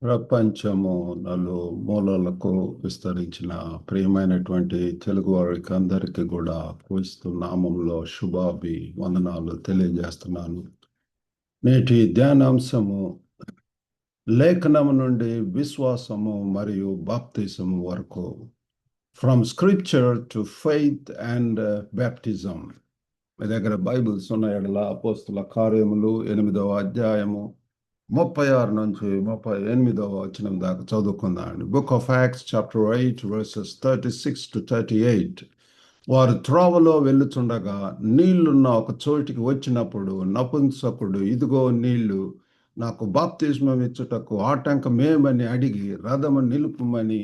ప్రపంచము నలుమూలలకు విస్తరించిన ప్రియమైనటువంటి తెలుగు వారికి అందరికీ కూడా క్రీస్తు నామంలో వందనాలు తెలియజేస్తున్నాను. నేటి ధ్యానాంశము లేఖనము నుండి విశ్వాసము మరియు బాప్తిజము వరకు, from scripture to faith and baptism. మీ దగ్గర బైబిల్స్ ఉన్న ఎడల అపోస్తుల కార్యములు 8వ అధ్యాయము 36 నుంచి 38వ వచనం దాకా చదువుకుందాం. Book of acts chapter 8 versus 36 to 38. వారు త్రోవలో వెళ్ళుచుండగా నీళ్లున్న ఒక చోటికి వచ్చినప్పుడు నపుంసకుడు, ఇదిగో నీళ్లు, నాకు బాప్తిస్మం ఇచ్చుటకు ఆటంకమేమని అడిగి రథము నిలుపుమని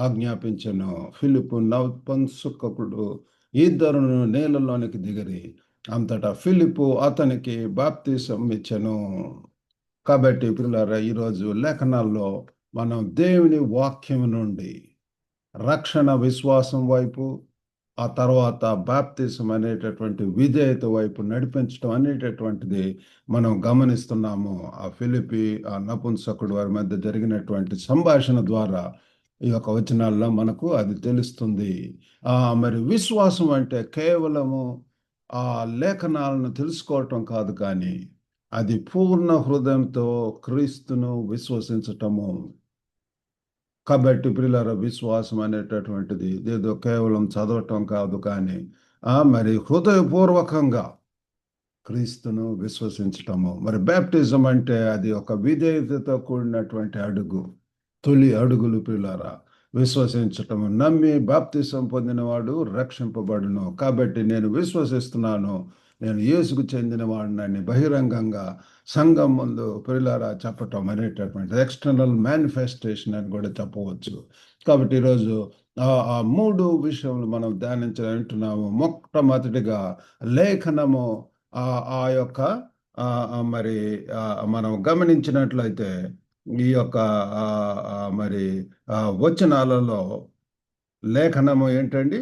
ఆజ్ఞాపించెను. ఫిలిప్పు నపుంసకుడు ఇద్దరును నీళ్ళలోనికి దిగిరి. అంతటా ఫిలిప్పు అతనికి బాప్తిసం ఇచ్చెను. కాబట్టి ప్రియులారా, ఈరోజు లేఖనాల్లో మనం దేవుని వాక్యం నుండి రక్షణ విశ్వాసం వైపు, ఆ తర్వాత బాప్తిసం అనేటటువంటి విధేయత వైపు నడిపించడం అనేటటువంటిది మనం గమనిస్తున్నాము. ఆ నపుంసకుడు వారి మధ్య జరిగినటువంటి సంభాషణ ద్వారా ఈ యొక్క వచనాల్లో మనకు అది తెలుస్తుంది. మరి విశ్వాసం అంటే కేవలము ఆ లేఖనాలను తెలుసుకోవటం కాదు, కానీ అది పూర్ణ హృదయంతో క్రీస్తును విశ్వసించటము. కాబట్టి ప్రియులారా, విశ్వాసం అనేటటువంటిది ఏదో కేవలం చదవటం కాదు, కానీ మరి హృదయపూర్వకంగా క్రీస్తును విశ్వసించటము. మరి బ్యాప్టిజం అంటే అది ఒక విధేయతతో కూడినటువంటి అడుగు, తొలి అడుగులు ప్రియులారా. విశ్వసించటము, నమ్మి బాప్తిసం పొందినవాడు రక్షింపబడును. కాబట్టి నేను విశ్వసిస్తున్నాను, నేను యేసుకు చెందిన వాడినని బహిరంగంగా సంఘం ముందు ప్రియులారా చెప్పటం అనేటటువంటి ఎక్స్టర్నల్ మేనిఫెస్టేషన్ అని కూడా చెప్పవచ్చు. కాబట్టి ఈరోజు ఆ మూడు విషయములు మనం ధ్యానించాలంటున్నాము. మొట్టమొదటిగా లేఖనము, ఆ యొక్క మరి మనం గమనించినట్లయితే ఈ యొక్క మరి వచనాలలో లేఖనము ఏంటండి?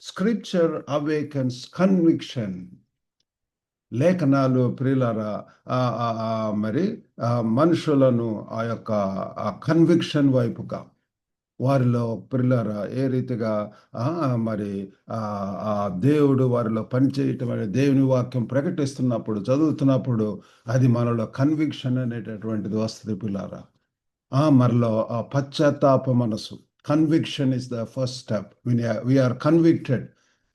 Scripture అవేకన్స్ conviction. లేఖనాలు ప్రియులారా మరి మనుషులను ఆ యొక్క కన్విక్షన్ వైపుగా, వారిలో ప్రియులారా ఏ రీతిగా మరి దేవుడు వారిలో పనిచేయటం అనే దేవుని వాక్యం ప్రకటిస్తున్నప్పుడు, చదువుతున్నప్పుడు అది మనలో కన్విక్షన్ అనేటటువంటిది వస్తుంది ప్రియులారా. మరిలో పశ్చాత్తాప మనసు. Conviction is the first step. We are convicted.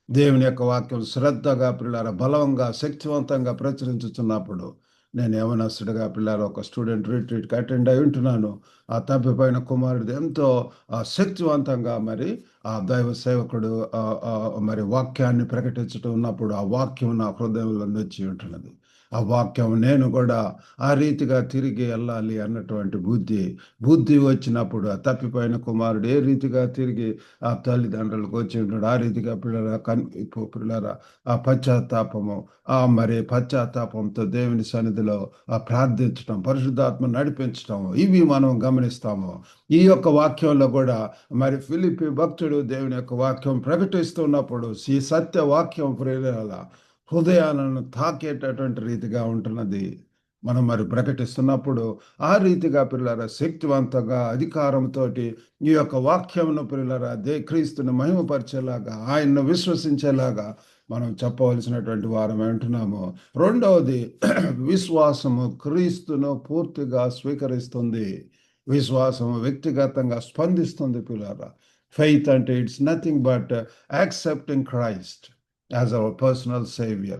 దేవుని యొక్క వాక్యం శ్రద్ధగా పిల్లారా, బలంగా, శక్తివంతంగా ప్రచురించుతున్నప్పుడు, నేను యవనస్తుడిగా పిల్లారా ఒక స్టూడెంట్ రిట్రీట్కి అటెండ్ అయి ఉంటున్నాను. ఆ తప్పిపోయిన కుమారుడు ఎంతో శక్తివంతంగా మరి ఆ దైవ సేవకుడు మరి వాక్యాన్ని ప్రకటించడం ఉన్నప్పుడు ఆ వాక్యం నా హృదయంలో నొచ్చి ఉంటున్నది. ఆ వాక్యం నేను కూడా ఆ రీతిగా తిరిగి వెళ్ళాలి అన్నటువంటి బుద్ధి వచ్చినప్పుడు, ఆ తప్పిపోయిన కుమారుడు ఏ రీతిగా తిరిగి ఆ తల్లిదండ్రులకు వచ్చి ఉంటాడు, ఆ రీతిగా పిల్లరా ఆ పశ్చాత్తాపము, మరి పశ్చాత్తాపంతో దేవుని సన్నిధిలో ప్రార్థించటం, పరిశుద్ధాత్మ నడిపించటం, ఇవి మనం గమనిస్తాము. ఈ యొక్క వాక్యంలో కూడా మరి ఫిలిప్పీ భక్తుడు దేవుని యొక్క వాక్యం ప్రకటిస్తున్నప్పుడు ఈ సత్య వాక్యం ప్రేరణ హృదయాలను తాకేటటువంటి రీతిగా ఉంటున్నది. మనం మరి ప్రకటిస్తున్నప్పుడు ఆ రీతిగా పిల్లరా శక్తివంతంగా అధికారంతో ఈ యొక్క వాక్యమును పిల్లరా క్రీస్తుని మహిమపరిచేలాగా, ఆయన్ను విశ్వసించేలాగా మనం చెప్పవలసినటువంటి వారం అంటున్నాము. రెండవది, విశ్వాసము క్రీస్తును పూర్తిగా స్వీకరిస్తుంది. విశ్వాసము వ్యక్తిగతంగా స్పందిస్తుంది పిల్లరా. ఫెయిత్ అంటే it's nothing but accepting Christ as our personal savior,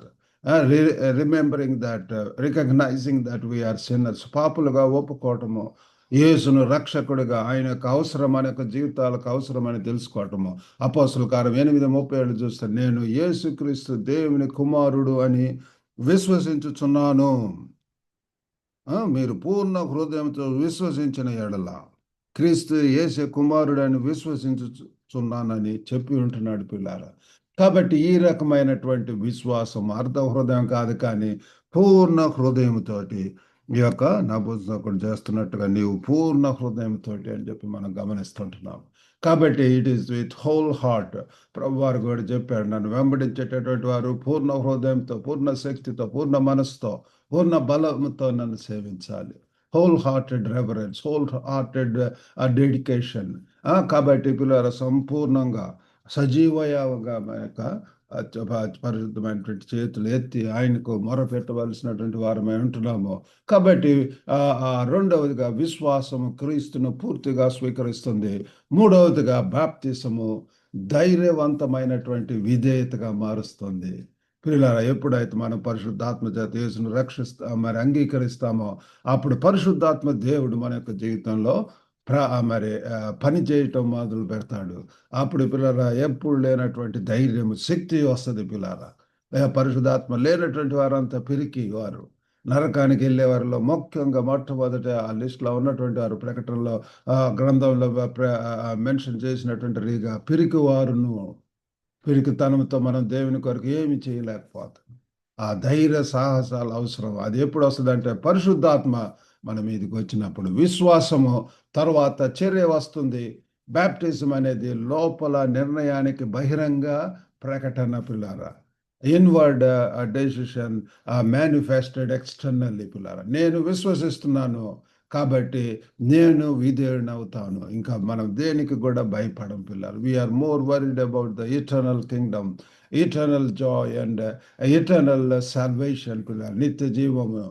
remembering that, recognizing that we are sinners. పాపులుగా ఒప్పుకోవటము, యేసును రక్షకుడిగా, ఆయన యొక్క అవసరం, మన యొక్క జీవితాలకు అవసరమని తెలుసుకోవటము. అపోస్తలుల కార్యం 8:37 చూస్తే, నేను యేసుక్రీస్తు దేవుని కుమారుడు అని విశ్వసించుచున్నాను. మీరు పూర్ణ హృదయంతో విశ్వసించిన ఎడల క్రీస్తు యేసు కుమారుడు అని విశ్వసించుచున్నానని చెప్పి ఉంటున్నాడు పిల్లారా. కాబట్టి ఈ రకమైనటువంటి విశ్వాసం అర్ధ హృదయం కాదు, కానీ పూర్ణ హృదయంతో ఈ యొక్క నపుంసకుడు చేస్తున్నట్టుగా నీవు పూర్ణ హృదయంతో అని చెప్పి మనం గమనిస్తుంటున్నాం. కాబట్టి it is with whole heart. ప్రభువారు కూడా చెప్పాడు, నన్ను వెంబడించేటటువంటి వారు పూర్ణ హృదయంతో, పూర్ణ శక్తితో, పూర్ణ మనసుతో, పూర్ణ బలంతో నన్ను సేవించాలి. Whole hearted reverence, whole hearted dedication. కాబట్టి పిల్లల సంపూర్ణంగా సజీవయాగా పరిశుద్ధమైనటువంటి చేతులు ఎత్తి ఆయనకు మొరపెట్టవలసినటువంటి వారమై ఉంటున్నాము. కాబట్టి రెండవదిగా విశ్వాసము క్రీస్తును పూర్తిగా స్వీకరిస్తుంది. మూడవదిగా బాప్తిసము ధైర్యవంతమైనటువంటి విధేయతగా మారుస్తుంది. ప్రియులారా, ఎప్పుడైతే మనం పరిశుద్ధాత్మ చేత యేసును మరి అంగీకరిస్తామో అప్పుడు పరిశుద్ధాత్మ దేవుడు మన యొక్క జీవితంలో పని చేయటం మొదలు పెడతాడు. అప్పుడు పిల్లరా ఎప్పుడు లేనటువంటి ధైర్యం, శక్తి వస్తుంది. పిల్లరా, పరిశుద్ధాత్మ లేనటువంటి వారంతా పిరికి వారు, నరకానికి వెళ్ళే వారిలో ముఖ్యంగా మొట్టమొదట ఆ లిస్టులో ఉన్నటువంటి వారు, ప్రకటనలో గ్రంథంలో మెన్షన్ చేసినటువంటి రీగా పిరికి వారును, పిరికితనంతో మనం దేవుని కొరకు ఏమి చేయలేకపోతాం. ఆ ధైర్య సాహసాలు అవసరం. అది ఎప్పుడు వస్తుందంటే పరిశుద్ధాత్మ మన మీదకి వచ్చినప్పుడు. విశ్వాసము తర్వాత చర్య వస్తుంది. బ్యాప్టిజం అనేది లోపల నిర్ణయానికి బహిరంగ ప్రకటన. పిల్లారా, ఇన్వర్డ్ డెసిషన్ మేనిఫెస్టెడ్ ఎక్స్టర్నల్లీ. పిల్లారా, నేను విశ్వసిస్తున్నాను కాబట్టి నేను విధేయుడవుతాను. ఇంకా మనం దేనికి కూడా భయపడం. పిల్లలు, we are more worried about the eternal kingdom, eternal joy and eternal salvation. పిల్లలు, నిత్య జీవము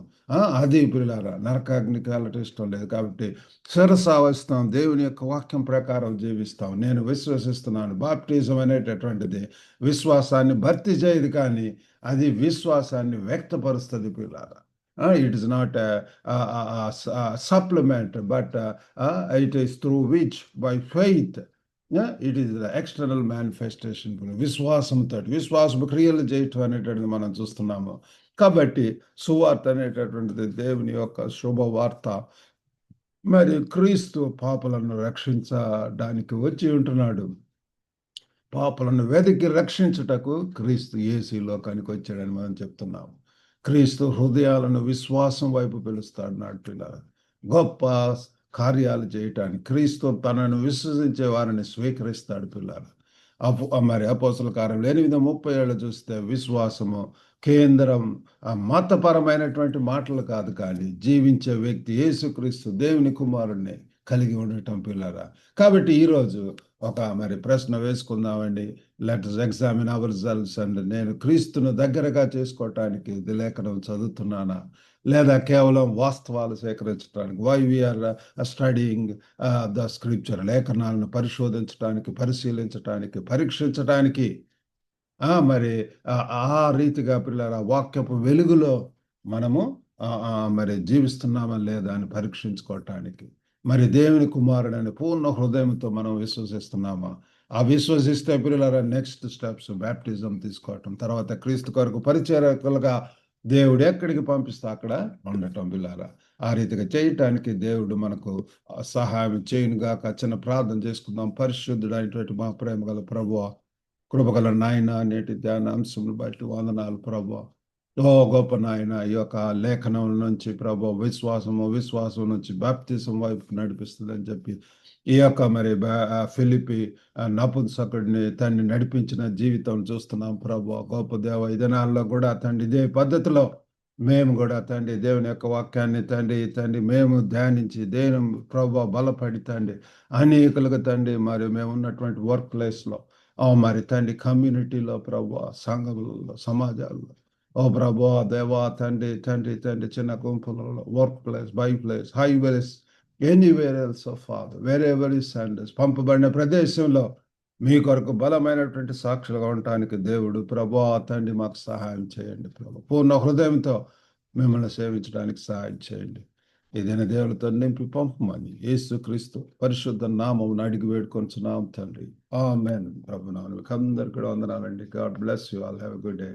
అది. పిల్లరా, నరకాగ్నికి వెళ్ళటం ఇష్టం లేదు కాబట్టి శిరసావస్తాం, దేవుని యొక్క వాక్యం ప్రకారం జీవిస్తాం. నేను విశ్వసిస్తున్నాను. బాప్టిజం అనేటటువంటిది విశ్వాసాన్ని భర్తీ చేయదు, కానీ అది విశ్వాసాన్ని వ్యక్తపరుస్తుంది. పిల్లరా, it is not a supplement, but it is through which by faith it is the external manifestation. విశ్వాసము క్రియలు చేయటం అనేటువంటిది మనం చూస్తున్నాము. కాబట్టి సువార్త అనేటటువంటిది దేవుని యొక్క శుభవార్త. మరి క్రీస్తు పాపులను రక్షించడానికి వచ్చి ఉంటున్నాడు. పాపులను వెతికి రక్షించుటకు క్రీస్తు యేసు లోకానికి వచ్చాడని మనం చెప్తున్నాము. క్రీస్తు హృదయాలను విశ్వాసం వైపు పిలుస్తాడు. పిల్లలు, గొప్ప కార్యాలు చేయటానికి క్రీస్తు తనను విశ్వసించే వారిని స్వీకరిస్తాడు. పిల్లలు, మరి అపోస్తల కార్యములు 8:37 చూస్తే విశ్వాసము కేంద్రం మతపరమైనటువంటి మాటలు కాదు, కానీ జీవించే వ్యక్తి యేసుక్రీస్తు దేవుని కుమారుణ్ణి కలిగి ఉండటం. పిల్లరా, కాబట్టి ఈరోజు మరి ప్రశ్న వేసుకుందామండి. Let us examine ourselves. And నేను క్రీస్తును దగ్గరగా చేసుకోవటానికి ఇది లేఖనం చదువుతున్నానా, లేదా కేవలం వాస్తవాలు సేకరించడానికి? Why we are studying the scripture, లేఖనాలను పరిశోధించడానికి, పరిశీలించటానికి, పరీక్షించటానికి. మరి ఆ రీతిగా పిల్లల వాక్యపు వెలుగులో మనము మరి జీవిస్తున్నామా లేదా అని పరీక్షించుకోవటానికి. మరి దేవుని కుమారుడని పూర్ణ హృదయంతో మనం విశ్వసిస్తున్నామా? ఆ విశ్వసిస్తే పిల్లల నెక్స్ట్ స్టెప్స్ బ్యాప్టిజం తీసుకోవటం, తర్వాత క్రీస్తు కొరకు పరిచర్యకులుగా దేవుడు ఎక్కడికి పంపిస్తే అక్కడ ఉండటం. పిల్లల, ఆ రీతిగా చేయటానికి దేవుడు మనకు సహాయం చేయనుగాక. చిన్న ప్రార్థన చేసుకుందాం. పరిశుద్ధుడు అయినటువంటి మా ప్రేమ గల ప్రభువా, కృపగల నాయన, నేటి ధ్యాన అంశములు బట్టి వందనాలు ప్రభువా. గొప్ప నాయన, ఈ యొక్క లేఖనం నుంచి ప్రభు విశ్వాసం నుంచి బాప్తిసం వైపు నడిపిస్తుందని చెప్పి ఈ యొక్క మరి ఫిలిపి నపుంసకుడిని తండ్రి నడిపించిన జీవితం చూస్తున్నాం ప్రభు. గొప్ప దేవ, ఈ దినాల్లో కూడా తండ్రి ఇదే పద్ధతిలో మేము కూడా తండ్రి దేవుని యొక్క వాక్యాన్ని తండ్రి మేము ధ్యానించి దేని ప్రభు బలపడి తండ్రి అనేకులుగా తండ్రి మరి మేము ఉన్నటువంటి వర్క్ ప్లేస్లో మరి తండ్రి కమ్యూనిటీలో ప్రభు, సంఘములలో, సమాజాల్లో ప్రభు దేవా తండ్రి చిన్న గుంపులలో, work place, by place, highways, anywhere else of father, wherever is Sundays, పంపబడిన ప్రదేశంలో మీ కొరకు బలమైనటువంటి సాక్షులుగా ఉండటానికి దేవుడు ప్రభు తండ్రి మాకు సహాయం చేయండి. ప్రభు, పూర్ణ హృదయంతో మిమ్మల్ని సేవించడానికి సహాయం చేయండి. ఏదైనా దేవులతో నింపి పంపమని యేసుక్రీస్తు పరిశుద్ధ నామమును అడిగి వేడుకొంచున్నాం తండ్రి. ఆమేన్. ప్రభు నామమున అందరికీ వందనాలండి. God bless you all. Have a good day.